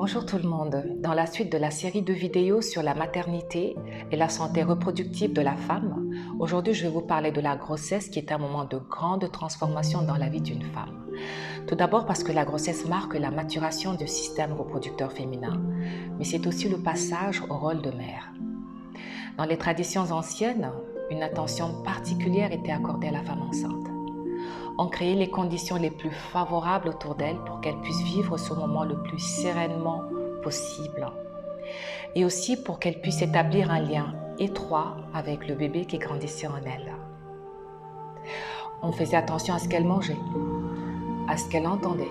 Bonjour tout le monde. Dans la suite de la série de vidéos sur la maternité et la santé reproductive de la femme, aujourd'hui je vais vous parler de la grossesse qui est un moment de grande transformation dans la vie d'une femme. Tout d'abord parce que la grossesse marque la maturation du système reproducteur féminin, mais c'est aussi le passage au rôle de mère. Dans les traditions anciennes, une attention particulière était accordée à la femme enceinte. On créait les conditions les plus favorables autour d'elle pour qu'elle puisse vivre ce moment le plus sereinement possible. Et aussi pour qu'elle puisse établir un lien étroit avec le bébé qui grandissait en elle. On faisait attention à ce qu'elle mangeait, à ce qu'elle entendait,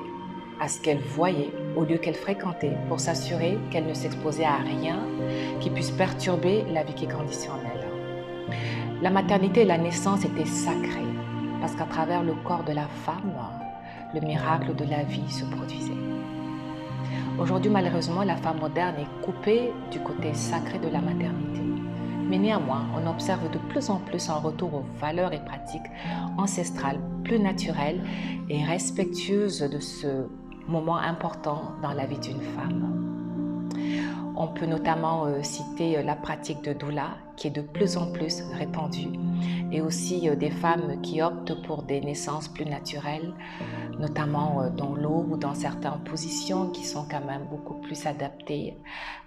à ce qu'elle voyait au lieu qu'elle fréquentait pour s'assurer qu'elle ne s'exposait à rien qui puisse perturber la vie qui grandissait en elle. La maternité et la naissance étaient sacrées parce qu'à travers le corps de la femme, le miracle de la vie se produisait. Aujourd'hui, malheureusement, la femme moderne est coupée du côté sacré de la maternité. Mais néanmoins, on observe de plus en plus un retour aux valeurs et pratiques ancestrales plus naturelles et respectueuses de ce moment important dans la vie d'une femme. On peut notamment citer la pratique de doula qui est de plus en plus répandue et aussi des femmes qui optent pour des naissances plus naturelles, notamment dans l'eau ou dans certaines positions qui sont quand même beaucoup plus adaptées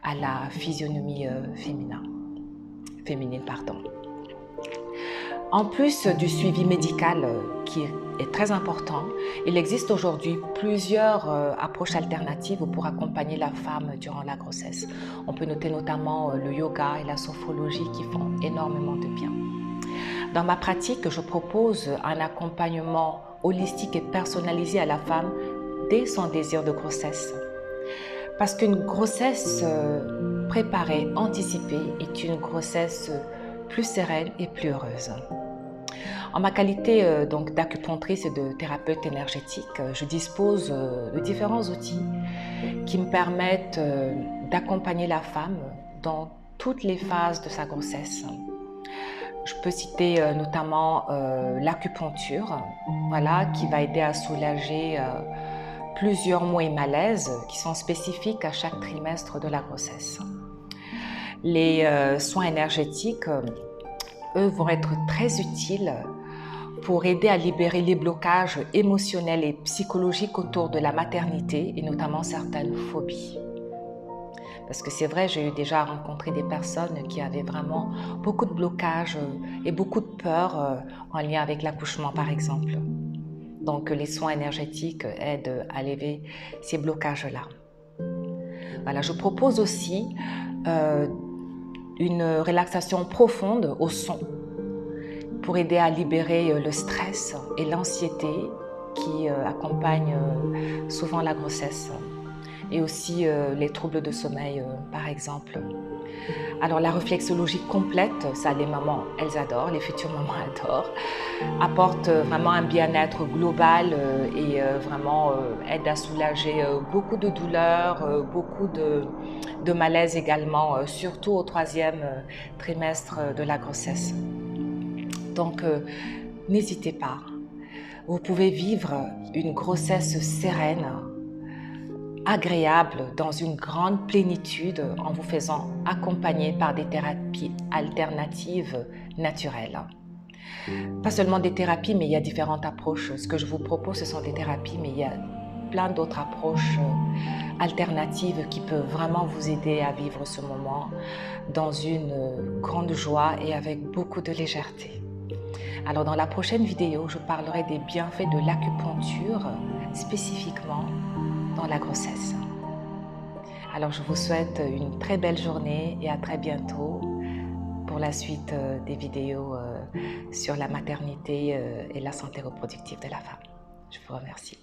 à la physionomie féminine. En plus du suivi médical qui est très important, il existe aujourd'hui plusieurs approches alternatives pour accompagner la femme durant la grossesse. On peut noter notamment le yoga et la sophrologie qui font énormément de bien. Dans ma pratique, je propose un accompagnement holistique et personnalisé à la femme dès son désir de grossesse. Parce qu'une grossesse préparée, anticipée, est une grossesse plus sereine et plus heureuse. En ma qualité d'acupunctrice et de thérapeute énergétique, je dispose de différents outils qui me permettent d'accompagner la femme dans toutes les phases de sa grossesse. Je peux citer notamment l'acupuncture, qui va aider à soulager plusieurs maux et malaises qui sont spécifiques à chaque trimestre de la grossesse. Les soins énergétiques, eux, vont être très utiles pour aider à libérer les blocages émotionnels et psychologiques autour de la maternité et notamment certaines phobies. Parce que c'est vrai, j'ai eu déjà rencontré des personnes qui avaient vraiment beaucoup de blocages et beaucoup de peur en lien avec l'accouchement par exemple. Donc les soins énergétiques aident à lever ces blocages-là. Voilà, je propose aussi une relaxation profonde au son pour aider à libérer le stress et l'anxiété qui accompagnent souvent la grossesse et aussi les troubles de sommeil par exemple. Alors la réflexologie complète, ça les mamans, elles adorent, les futures mamans adorent, apporte vraiment un bien-être global et vraiment aide à soulager beaucoup de douleurs, beaucoup de malaise également, surtout au 3e trimestre de la grossesse. Donc n'hésitez pas, vous pouvez vivre une grossesse sereine, agréable, dans une grande plénitude en vous faisant accompagner par des thérapies alternatives naturelles. Pas seulement des thérapies, mais il y a différentes approches. Ce que je vous propose, ce sont des thérapies, mais il y a plein d'autres approches alternatives qui peuvent vraiment vous aider à vivre ce moment dans une grande joie et avec beaucoup de légèreté. Alors dans la prochaine vidéo, je parlerai des bienfaits de l'acupuncture, spécifiquement dans la grossesse. Alors je vous souhaite une très belle journée et à très bientôt pour la suite des vidéos sur la maternité et la santé reproductive de la femme. Je vous remercie.